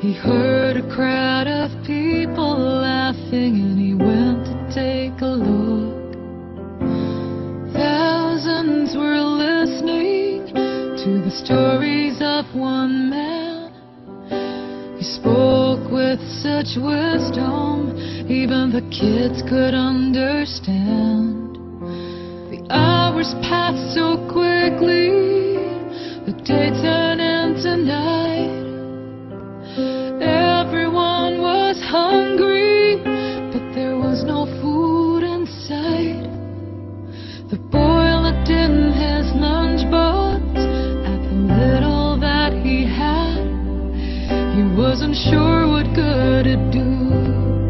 He heard a crowd of people laughing and he went to take a look. Thousands were listening to the stories of one man. He spoke with such wisdom, even the kids could understand. The hours passed so quickly, the day turned into night. Everyone was hungry, but there was no food in sight. The boy looked in his lunchbox at the little that he had. He wasn't sure what good it'd do.